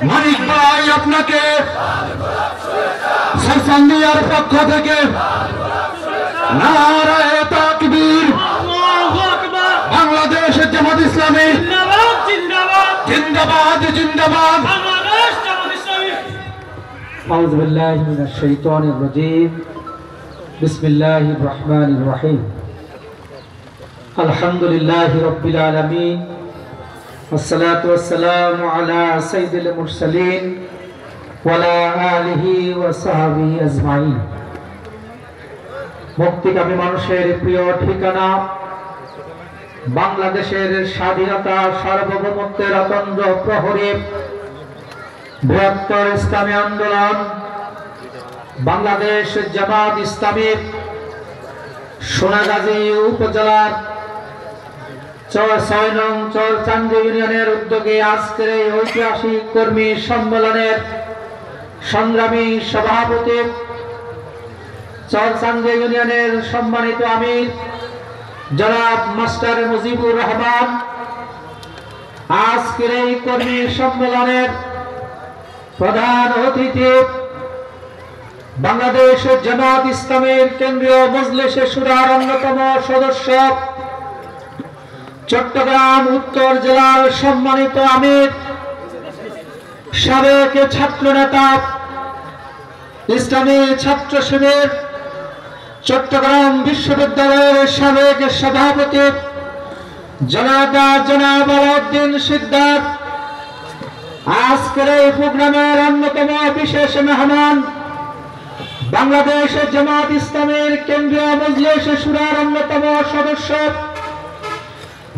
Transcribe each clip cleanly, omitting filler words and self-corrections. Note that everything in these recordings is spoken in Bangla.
মানিক ভাই আপনাকে সাসান্দিয়ার পক্ষ থেকে নারায়ে তাকবীর, বাংলাদেশ জামাত ইসলামী জিন্দাবাদ জিন্দাবাদ। আউযু বিল্লাহি মিনাশ শাইতানির রাজীম। বিসমিল্লাহির রহমানির রহিম। আলহামদুলিল্লাহি রাব্বিল আলামিন। والصلاة والسلام على سيد المرسلين وعلى آله وصحبه أجمعين। মুক্তিকামী মানুষের প্রিয় ঠিকানা, বাংলাদেশের স্বাধীনতা সার্বভৌমত্বের অতন্দ্র প্রহরী বৃহত্তর ইসলামী আন্দোলন বাংলাদেশ জামাত ইসলামী সোনাগাজী উপজেলার 6 নং চরচান্দি ইউনিয়নের উদ্যোগে আজকের এই ঐতিহাসিক কর্মী সম্মেলনের সংগ্রামী সভাপতি, চরচান্দি ইউনিয়নের সম্মানিত আমির জনাব মাস্টার মুজিবুর রহমান, আজকের এই কর্মী সম্মেলনের প্রধান অতিথি বাংলাদেশ জামাত ইসলামীর কেন্দ্রীয় মজলিসে শুরার অন্যতম সদস্য, চট্টগ্রাম উত্তর জেলার সম্মানিত আমির, সাবেক ছাত্র নেতা, ইসলামী ছাত্র শিবির চট্টগ্রাম বিশ্ববিদ্যালয়ের সাবেক সভাপতি জনাব আলাউদ্দিন সিদ্দার, আজকের এই প্রোগ্রামের অন্যতম বিশেষ মেহমান বাংলাদেশ জামাত ইসলামীর কেন্দ্রীয় মজলিস শুরার অন্যতম সদস্য,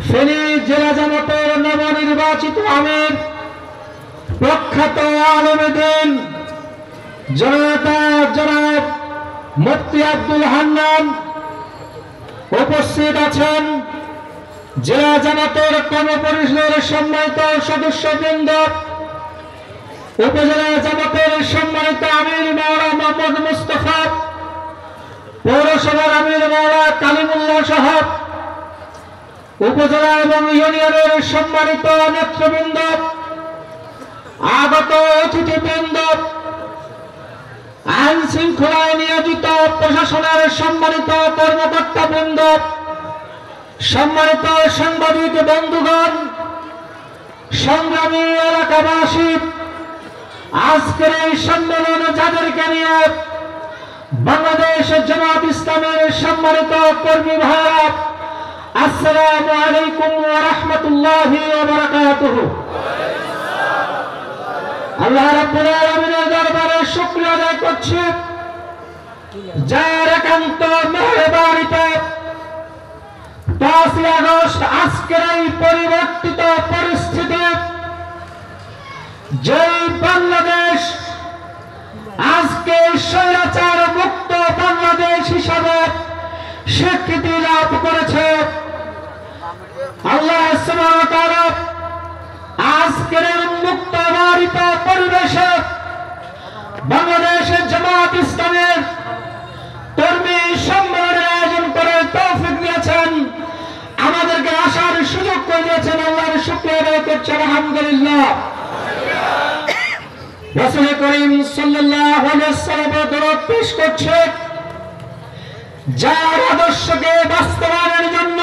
ফেনী জেলা জামাতের নবনির্বাচিত আমির প্রখ্যাত আলেম দ্বীন জনাব মুফতি আব্দুল হান্নান, উপস্থিত আছেন জেলা জামাতের কর্মপরিষদের সম্মানিত সদস্যবৃন্দ, উপজেলা জামাতের সম্মানিত আমির মাওলানা মোহাম্মদ মুস্তাফা, পৌরসভার আমির মাওলানা কালিমুল্লাহ সাহেব, উপজেলা এবং ইউনিয়নের সম্মানিত নেতৃবৃন্দ, আগত অতিথিবৃন্দ, আইন শৃঙ্খলায় নিয়োজিত প্রশাসনের সম্মানিত কর্মকর্তাবৃন্দ, সম্মানিত সাংবাদিক বন্ধুগণ, সংগ্রামী এলাকাবাসী, আজকের এই সম্মেলন যাদেরকে নিয়ে বাংলাদেশ জামাত ইসলামের সম্মানিত কর্মী ভাইরা, আসসালামু আলাইকুম ওয়া রাহমাতুল্লাহি ওয়া বারাকাতুহু। আল্লাহ রাব্বুল আলামিনের দরবারে শুকরিয়া আদায় করছি, যার একান্ত মেহেরবানিতে 5 আগস্ট আজকের এই পরিবর্তিত পরিস্থিতি, যেই বাংলাদেশ আজকে স্বৈরাচার মুক্ত বাংলাদেশ হিসাবে স্বীকৃতি লাভ করেছে, আল্লাহ সুবহানাহু ওয়া তাআলা আজকের মুক্ত ভারিত পরিবেশে বাংলাদেশের জামাত ইসলামের কর্মী সম্মেলনের আয়োজন করে তৌফিক দিয়েছেন, আমাদেরকে আসার সুযোগ করে দিয়েছেন। আল্লাহর শুকরিয়া আদায় করছি, আলহামদুলিল্লাহ। রাসূল করিম সাল্লাল্লাহু আলাইহি ওয়াসাল্লাম দরুদ পেশ করছে, যার আদর্শকে বাস্তবায়নের জন্য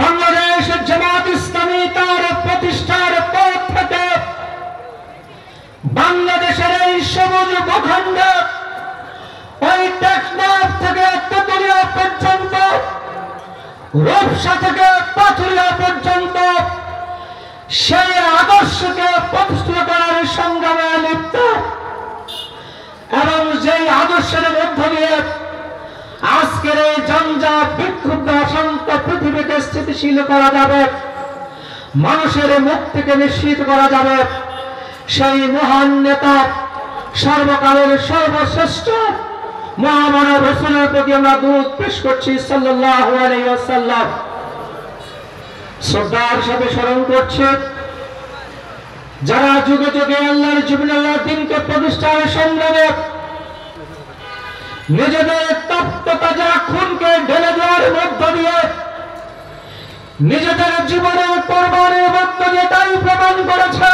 বাংলাদেশ জামাত ইসলামী তার প্রতিষ্ঠার পর থেকে বাংলাদেশের এই সবুজ ভূখণ্ড, ওই টেকনাফ থেকে তেতুলিয়া পর্যন্ত, রূপসা থেকে পাথুরিয়া পর্যন্ত সেই আদর্শকে প্রতিষ্ঠিত করার সংগ্রামে লিপ্ত, এবং যেই আদর্শের মধ্য দিয়ে আজকের এই জঞ্জাট বিক্ষুব্ধ অশান্ত পৃথিবীকে স্থিতিশীল করা যাবে, মানুষের মুক্তিকে নিশ্চিত করা যাবে, সেই মহান নেতা সর্বকালের সর্বশ্রেষ্ঠ মহামানব রাসূলের প্রতি আমরা দরুদ পেশ করছি সাল্লাল্লাহু আলাইহি ওয়াসাল্লাম। শ্রদ্ধার সাথে স্মরণ করছে যারা যুগে যুগে আল্লাহর জমিন আল্লাহর দ্বীনকে প্রতিষ্ঠার সংগ্রামে নিজেদের তপ্ত তাজা খুনকে ঢেলে দেওয়ার মধ্য দিয়ে, নিজেদের জীবনের কোরবানির মধ্য দিয়ে তাই প্রমাণ করেছে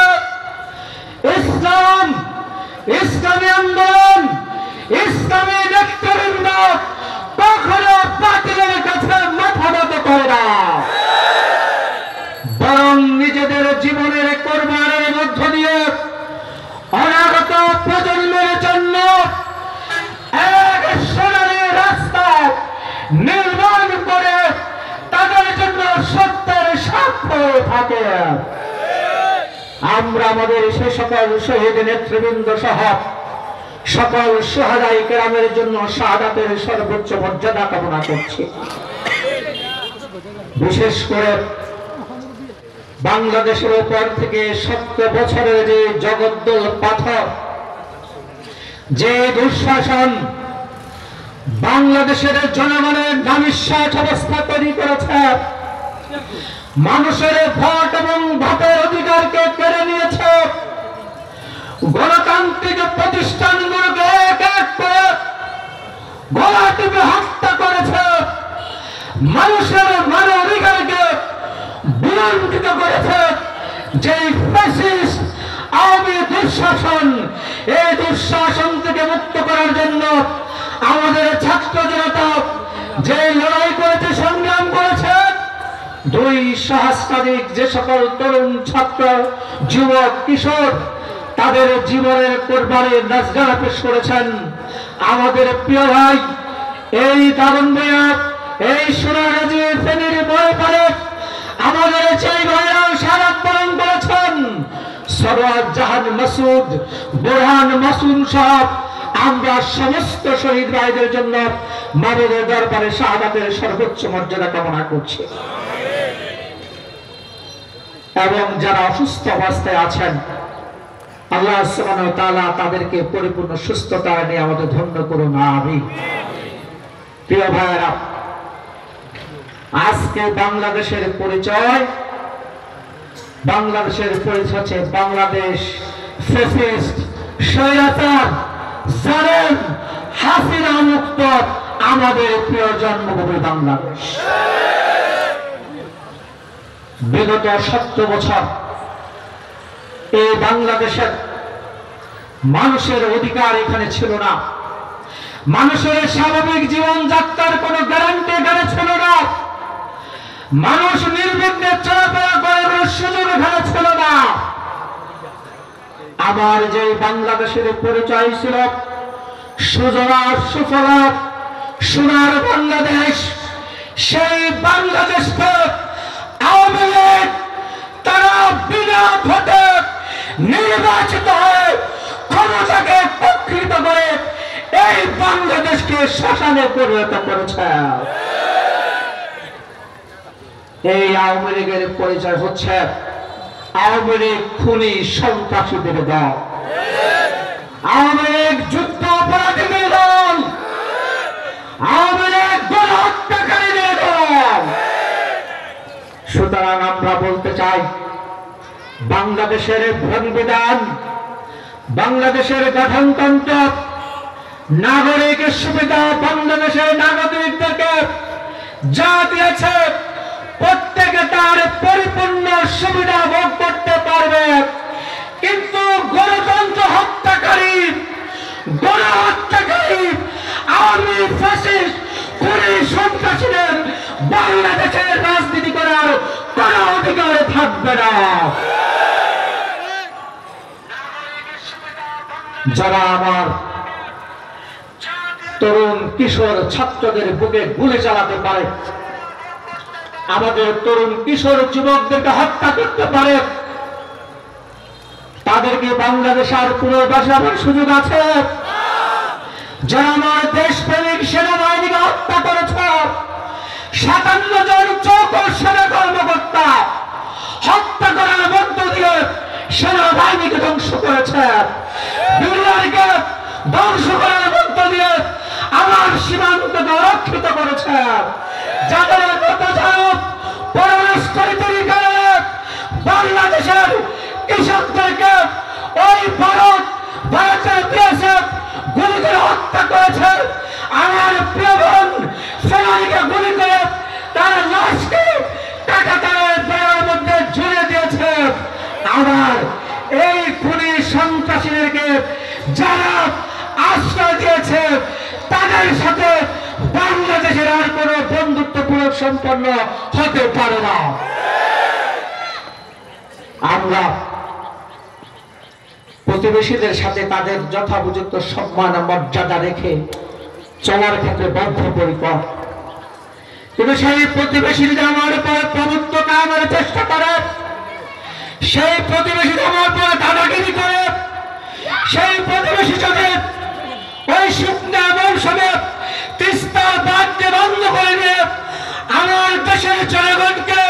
জীবনের কোরবানির মধ্য দিয়ে অনাগত প্রজন্মের জন্য এক সোনালী রাস্তা নির্মাণ করে তাদের জন্য সত্যের সাক্ষ্য থাকে। আমরা আমাদের সে সকল শহীদ নেতৃবৃন্দ সহ সকল সুহাদায়ে কেরামের জন্য শাহাদাতের সর্বোচ্চ মর্যাদা কামনা করছি। বিশেষ করে বাংলাদেশের উপর থেকে 70 বছরের যে জগদ্দল পাথর, যে দুঃশাসন বাংলাদেশের জনগণের নামিশ্বাস অবস্থা তৈরি করেছে, মানুষের ভোট এবং ভোটের অধিকারকে কেড়ে নিয়েছে, গণতান্ত্রিক প্রতিষ্ঠানগুলোকে এক এক করে গলা টিপে হত্যা করেছে, মানুষের মান অধিকারকে বিলম্বিত করেছে, যে ফ্যাসিস্ট আওয়ামী দুঃশাসন, এই দুঃশাসন থেকে মুক্ত করার জন্য আমাদের ছাত্র জনতা যে লড়াই করেছে, সংগ্রাম করেছে, 2 সহস্রাধিক যে সকল তরুণ ছাত্র যুবক কিশোর তাদের জীবনের কোরবানির নাজগান পেশ করেছেন। আমাদের প্রিয় ভাই এই দারুণভাইয়া, এই সোনাগাজী ফেনীর বয়পাড়ে আমাদের সেই ভাইরা শাহাদাত বরণ করেছেন। সরওয়ার জাহান মাসুদ, বোরহান মাসুম সাহেব, আমরা সমস্ত শহীদ ভাইদের জন্য মানবের দরবারে শাহাদাতের সর্বোচ্চ মর্যাদা কামনা করছি। এবং যারা অসুস্থ অবস্থায় আছেন, আল্লাহ সুবহানাহু ওয়া তাআলা তাদেরকে পরিপূর্ণ সুস্থতা নিয়ে আমাদের ধন্য করুন, আমিন। প্রিয় ভাইরা, আজকে বাংলাদেশের পরিচয় হচ্ছে বাংলাদেশ ফ্যাসিস্ট স্বৈরাচার জালেম হাসিনা মুক্ত আমাদের প্রিয় জন্মভূমি বাংলাদেশ। বিগত 70 বছর এই বাংলাদেশের মানুষের অধিকার এখানে ছিল না, মানুষের স্বাভাবিক জীবনযাত্রার কোনো গ্যারান্টি এখানে ছিল না, মানুষ নির্বিঘ্নে চলাফেরা করার সুযোগ এখানে ছিল না। আমার যে বাংলাদেশের পরিচয় ছিল সুজলা সুফলা সোনার বাংলাদেশ, সেই বাংলাদেশকে আওয়ামী লীগ তারা বিনা ভোটে নির্বাচিত হয়ে ক্ষমতাকে প্রকৃত করে এই বাংলাদেশকে শ্মশানে পরিণত করেছে। এই আওয়ামী লীগের পরিচয় হচ্ছে আওয়ামী লীগ খুনি সন্ত্রাসীদের দল, আওয়ামী লীগ যুদ্ধ অপরাধীদের দল, আওয়ামী লীগ গণহত্যাকারীদের দল। সুতরাং আমরা বলতে চাই, বাংলাদেশের সংবিধান, বাংলাদেশের গঠনতন্ত্র, নাগরিক সুবিধা বাংলাদেশের নাগরিকদেরকে যা দিয়েছে প্রত্যেকে তার পরিপূর্ণ সুবিধা ভোগ করতে পারবে, কিন্তু গণতন্ত্র হত্যাকারী, গণহত্যাকারী আওয়ামী ফ্যাসিস্ট খুনি সন্ত্রাসীদের বাংলাদেশের রাজনীতি করার কোন অধিকার থাকবে না। যারা আমার তরুণ কিশোর ছাত্রদের বুকে গুলি চালাতে পারে, আমাদের তরুণ কিশোর যুবকদেরকে হত্যা করতে পারে, তাদেরকে বাংলাদেশ আর পুনর্বাসনের সুযোগ আছে। যারা আমার দেশপ্রেমিক সেনাবাহিনীকে হত্যা করেছে, 57 জন চৌকস সেনা কর্মকর্তা হত্যা করার মধ্য দিয়ে সেনাবাহিনীকে ধ্বংস করেছে, বিরোধীকে ধ্বংস করার মধ্য দিয়ে আমার সীমান্তকে রক্ষিত করেছে। যাদের বাংলাদেশের কৃষকদেরকে ওই ভারতের বিএসএফ গুলি করে হত্যা করেছে, আমার প্রিয় বোন সেনানীকে গুলি করে তার লাশকে টাকাটারের বেড়ার মধ্যে ঝুলে দিয়েছে। আবার এই খুনি সন্ত্রাসীদেরকে যারা আশ্রয় দিয়েছে, তাদের সাথে বাংলাদেশের আর কোন বন্ধুত্বপূর্ণ সম্পন্ন হতে পারে না। আমরা প্রতিবেশীদের সাথে তাদের যথাযথ সম্মান মর্যাদা রেখে চলার ক্ষেত্রে বদ্ধপরিকর, কিন্তু সেই প্রতিবেশী যদি আমার উপর প্রভুত্ব কায়েমের চেষ্টা করে, সেই প্রতিবেশী আমার উপর দাদাগিরি করে, সেই প্রতিবেশী যদি ওই শুকনা মৌসুমে তিস্তা বাঁধকে বন্ধ করে দিয়ে আমার দেশের জনগণকে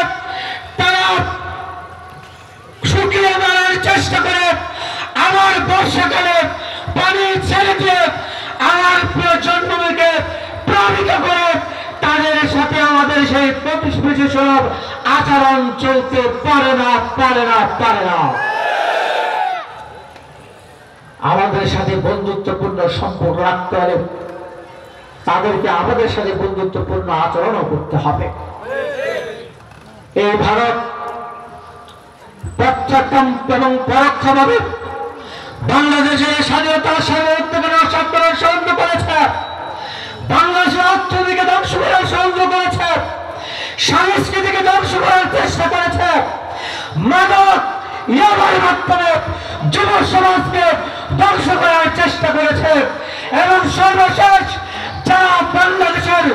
তারা শুকিয়ে মারার চেষ্টা করে, আমার বর্ষাকালে পানি ছেড়ে দিয়ে আমার প্রিয় জন্মভূমিকে প্লাবিত করে, তাদের সাথে আমাদের সেই প্রতিবেশী সব আচরণ চলতে পারে না, পারে না, পারে না। আমাদের সাথে বন্ধুত্বপূর্ণ সম্পর্ক রাখতে হলে তাদেরকে আমাদের সাথে বন্ধুত্বপূর্ণ আচরণও করতে হবে। এই ভারত প্রত্যক্ষ এবং পরোক্ষভাবে বাংলাদেশের স্বাধীনতা সার্বভৌমত্বকে নষ্ট করার ষড়যন্ত্র করেছে, বাংলাদেশের অর্থনীতিকে ধ্বংস করার ষড়যন্ত্র করেছে, সংস্কৃতিকে ধ্বংস করার চেষ্টা করেছে, মাদক ইয়াবার মাধ্যমে যুব সমাজকে ধ্বংস করার চেষ্টা করেছে, এবং সর্বশেষ যারা বাংলাদেশের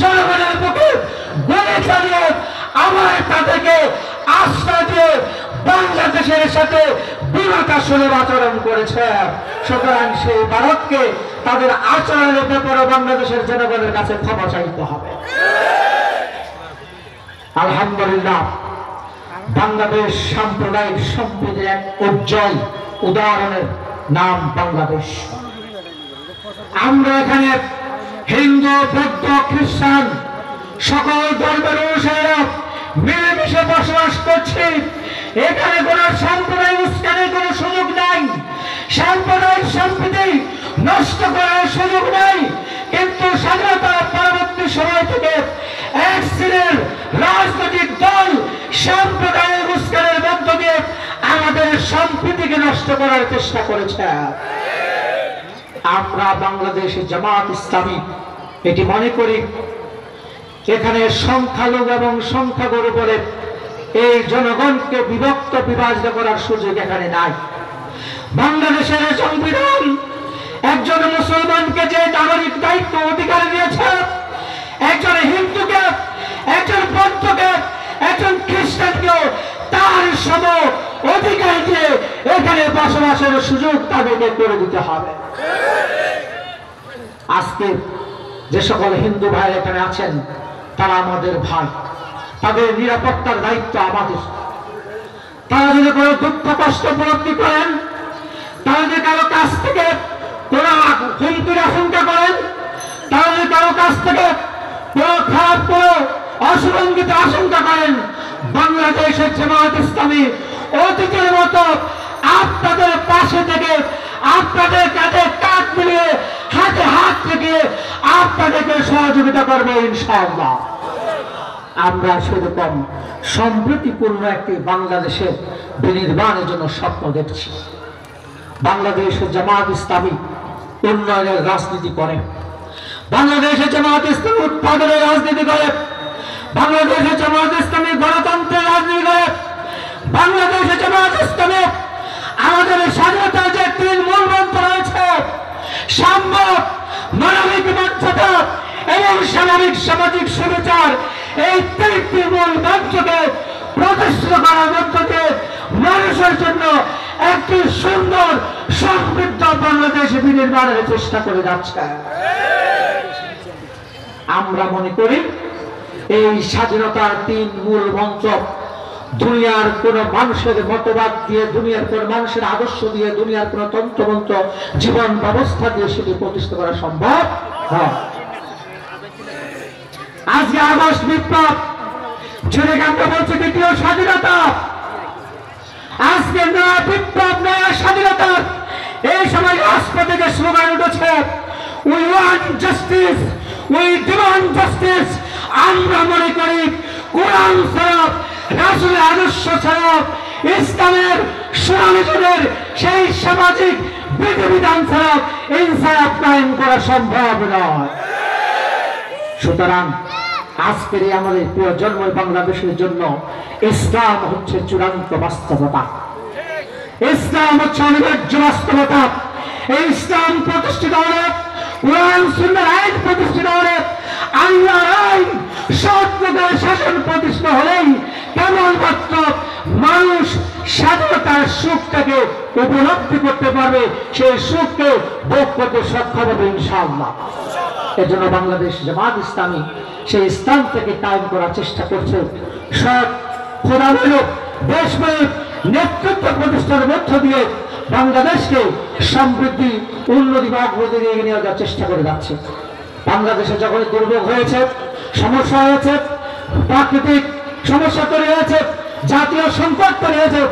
জনগণের বুকে গুলি চালিয়ে আমার তাদেরকে আশ্রয় দিয়ে বাংলাদেশের সাথে বিমাকাসুলভ আচরণ করেছে। সুতরাং সেই ভারতকে তাদের আচরণের ব্যাপারে বাংলাদেশের জনগণের কাছে ক্ষমা চাইতে হবে। আলহামদুলিল্লাহ, বাংলাদেশ সাম্প্রদায়িক সম্প্রীতির এক উজ্জ্বল উদাহরণের নাম বাংলাদেশ। আমরা এখানে হিন্দু, বৌদ্ধ, খ্রিস্টান সকল ধর্মের অনুসারীরা মিলেমিশে বসবাস করছি। এখানে কোন সাম্প্রদায়িক উস্কানির কোন সুযোগ নাই, সাম্প্রদায়িক সম্প্রীতি নষ্ট করার সুযোগ নাই। কিন্তু স্বাধীনতা পরবর্তী সময় থেকে এক শ্রেণীর রাজনৈতিক দল সাম্প্রদায়িক উস্কানির মধ্য দিয়ে আমাদের সম্প্রীতিকে নষ্ট করার চেষ্টা করেছে। আমরা বাংলাদেশ জামাত ইসলামী এটি মনে করি, এখানে সংখ্যালঘু এবং সংখ্যাগুরু বলে এই জনগণকে বিভক্ত বিভাজিত করার সুযোগ এখানে নাই। বাংলাদেশের সংবিধান একজন মুসলমানকে যে নাগরিক দায়িত্ব অধিকার দিয়েছে, একজন হিন্দুকে, একজন বৌদ্ধকে, একজন খ্রিস্টানকেও তার সম অধিকার দিয়ে এখানে বসবাসের সুযোগ তাদেরকে করে দিতে হবে। আজকে যে সকল হিন্দু ভাই এখানে আছেন তারা আমাদের ভাই, তাদের নিরাপত্তার দায়িত্ব আমাদের। তারা যদি কোনো দুঃখ কষ্ট উপলব্ধি করেন, তারা যদি কারো কাছ থেকে কোন হুমকির আশঙ্কা করেন, তারা যদি কারো কাছ থেকে কোনো খারাপ কোনো অশুভঙ্গিত আশঙ্কা করেন, বাংলাদেশের জামাত ইসলামী অতীতের মতো আপনাদের পাশে থেকে আপনাদের কাঁধে কাঁধ মিলিয়ে হাতে হাত থেকে আপনাদেরকে সহযোগিতা করবে ইনশাআল্লাহ। আমরা সেরকম সম্প্রীতিপূর্ণ একটি বাংলাদেশের বিনির্মাণের জন্য স্বপ্ন দেখছি। বাংলাদেশের জামাত ইসলামী উন্নয়নের রাজনীতি করে, বাংলাদেশের জামাত ইসলামী উৎপাদনের রাজনীতি করে, বাংলাদেশের জামাত ইসলামী গণতন্ত্রের রাজনীতি করে, বাংলাদেশের জামাত ইসলামী আমাদের স্বাধীনতার যে তিন মূল মন্ত্র রয়েছে, সাম্য, মানবিক মর্যাদা এবং সামাজিক সুবিচার, এই তিনটি মূল মন্ত্রকে প্রতিষ্ঠিত করার মধ্য দিয়ে মানুষের জন্য একটি সুন্দর সমৃদ্ধ বাংলাদেশ বিনির্মাণের চেষ্টা করে যাচ্ছে। আমরা মনে করি এই স্বাধীনতার তিন মূল মন্ত্র দুনিয়ার কোন মানুষের মতবাদ দিয়ে, দুনিয়ার কোন মানুষের আদর্শ দিয়ে, দুনিয়ার কোন তন্ত্রমন্ত্র জীবন ব্যবস্থা দিয়ে সেটি প্রতিষ্ঠা করা সম্ভব হয়। আজকে আগস্ট বিপ্লব, যেটাকে আমরা বলছি দ্বিতীয় স্বাধীনতা, আজকে নয়া বিপ্লব, নয়া স্বাধীনতা, এই সময় রাষ্ট্র থেকে স্লোগান উঠেছে, we want justice, we demand justice. আমরা মনে করি কোরআন ছাড়া, রাসূলের আদর্শ ছাড়া, ইসলামের সুরামের সেই সামাজিক বিধিবিধান ছাড়া ইনসাফ কায়েম করা সম্ভব নয়। সুতরাং আজকের এই আমাদের প্রিয় জন্ম বাংলাদেশের জন্য ইসলাম হচ্ছে চূড়ান্ত বাস্তবতা, ইসলাম হচ্ছে অনিবার্য বাস্তবতা। এই ইসলাম প্রতিষ্ঠিত হলে, কোরআন সুন্নাহর আইন প্রতিষ্ঠিত হলে, আল্লাহর আইন সত্যের শাসন প্রতিষ্ঠিত হলেই কেবলমাত্র মানুষ স্বাধীনতার সুখটাকে উপলব্ধি করতে পারবে, সেই সুখকে ভোগ করতে সক্ষম হবে ইনশাআল্লাহ। এজন্য বাংলাদেশ জামাত ইসলামী সেই স্থান থেকে কায়েম করার চেষ্টা করছে। সৎ খোদামূলক দেশপ্রেমিক নেতৃত্ব প্রতিষ্ঠানের মধ্য দিয়ে বাংলাদেশকে সমৃদ্ধি উন্নতি বা অগ্রগতি এগিয়ে নিয়ে যাওয়ার চেষ্টা করে যাচ্ছে। বাংলাদেশে যখন দুর্যোগ হয়েছে, সমস্যা হয়েছে, প্রাকৃতিক সমস্যা তৈরি হয়েছে, জাতীয় সংকট তৈরি হয়েছে,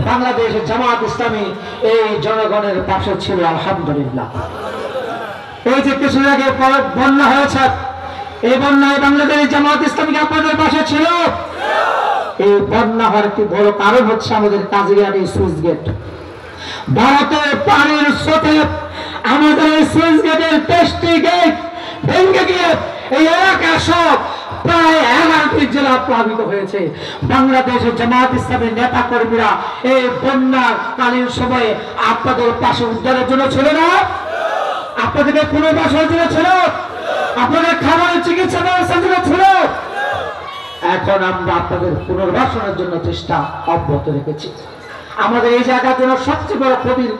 বাংলাদেশের জামাত ইসলামী এই জনগণের পাশে ছিল আলহামদুলিল্লাহ। এই যে কিছুদিন আগে বন্যা হয়েছে, এই বন্যায় বাংলাদেশের জামাত ইসলামী আপনাদের পাশে ছিল। এই বন্যা হওয়ার একটি বড় কারণ হচ্ছে আমাদের কাজিরানি সুইচ গেট। ভারতের পানির স্রোতে আমাদের এই সুইচ গেটের 23টি গেট ভেঙে গিয়ে এই এলাকা সব প্রায় 11টি জেলা প্লাবিত হয়েছে। বাংলাদেশের জামাত ইসলামের নেতা কর্মীরা এই বন্যাকালীন সময়ে আপনাদের পাশে উদ্ধারের জন্য ছিল না? আপনাদেরকে পুনর্বাসনের জন্য ছিল? আপনাদের খাবারের চিকিৎসা ব্যবস্থার জন্য ছিল? এখন আমরা আপনাদের পুনর্বাসনের জন্য চেষ্টা অব্যাহত রেখেছি। আমাদের এই জায়গার জন্য সবচেয়ে বড় ক্ষতির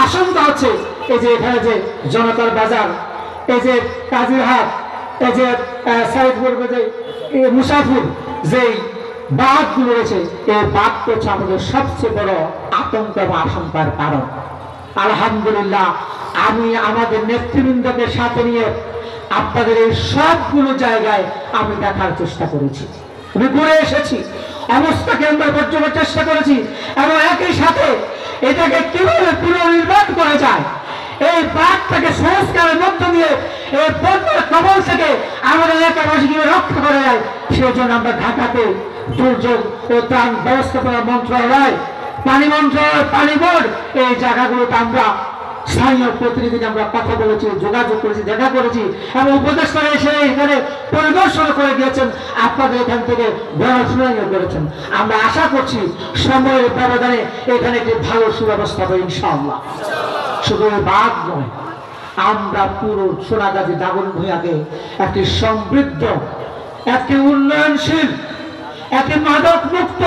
আশঙ্কা হচ্ছে এই যে এখানে যে জনতার বাজার, এই যে কাজিরহাট, এই যে সাইদপুর, যে মুসাফির, যেই বাঁধগুলো রয়েছে, এই বাঁধটা হচ্ছে আমাদের সবচেয়ে বড় আতঙ্ক এবং আশঙ্কার কারণ। আলহামদুলিল্লাহ, আমি আমাদের নেতৃবৃন্দকে সাথে নিয়ে আপনাদের এই সবগুলো জায়গায় আমি দেখার চেষ্টা করেছি, আমি ঘুরে এসেছি, অবস্থাকে আমরা পর্যবেক্ষণের চেষ্টা করেছি এবং একই সাথে এটাকে কিভাবে পুনর্নির্মাণ করা যায়, এই বাঁধটাকে সংস্কারের মধ্য দিয়ে এই বন্যার কবল থেকে আমাদের এলাকাবাসী কিভাবে রক্ষা করা যায়, সেই জন্য আমরা ঢাকাতে দুর্যোগ ও ত্রাণ ব্যবস্থাপনা মন্ত্রণালয়, পানি মন্ত্রণালয়, পানি বোর্ড, এই জায়গাগুলোতে আমরা স্থানীয় প্রতিনিধি আমরা কথা বলেছি, যোগাযোগ করেছি, দেখা করেছি এবং উপদেষ্টারা এসে এখানে পরিদর্শন করে গিয়েছেন, আপনাদের এখান থেকে পড়াশোনাও করেছেন। আমরা আশা করছি সময়ের ব্যবধানে এখানে একটি ভালো সুব্যবস্থা হবে ইনশাআল্লাহ। শুধু বাদ নয়, আমরা পুরো সোনাগাজী দাগন ভূঁইয়াকে একটি সমৃদ্ধ, একটি উন্নয়নশীল, একটি মাদক মুক্ত,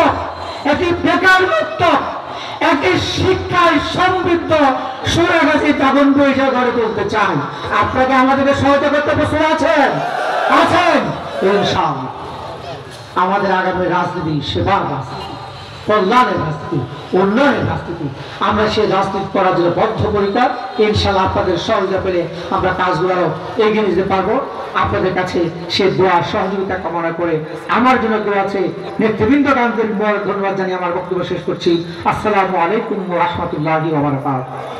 একটি বেকার মুক্ত, একটি শিক্ষায় সমৃদ্ধ সোনাগাজী দাগন ভূঁইয়া গড়ে তুলতে চাই। আপনাকে আমাদেরকে সহায়তা করতে প্রস্তুত আছেন? ইনশাআল্লাহ। আমাদের আগামী রাজনীতি সেবার রাজনীতি, কল্যাণের রাজনীতি, উন্নয়নের রাজনীতি, আমরা সেই রাজনীতি করার জন্য বদ্ধপরিকর। ইনশাআল্লাহ আপনাদের সহযোগিতা পেলে আমরা কাজগুলো এগিয়ে নিতে পারবো। আপনাদের কাছে সে দোয়া সহযোগিতা কামনা করে আমার জন্য দোয়া আছে। নেতৃবৃন্দকে আন্তরিক ধন্যবাদ জানিয়ে আমার বক্তব্য শেষ করছি। আসসালামু আলাইকুম ওয়া রাহমাতুল্লাহি ওয়া বারাকাতুহু।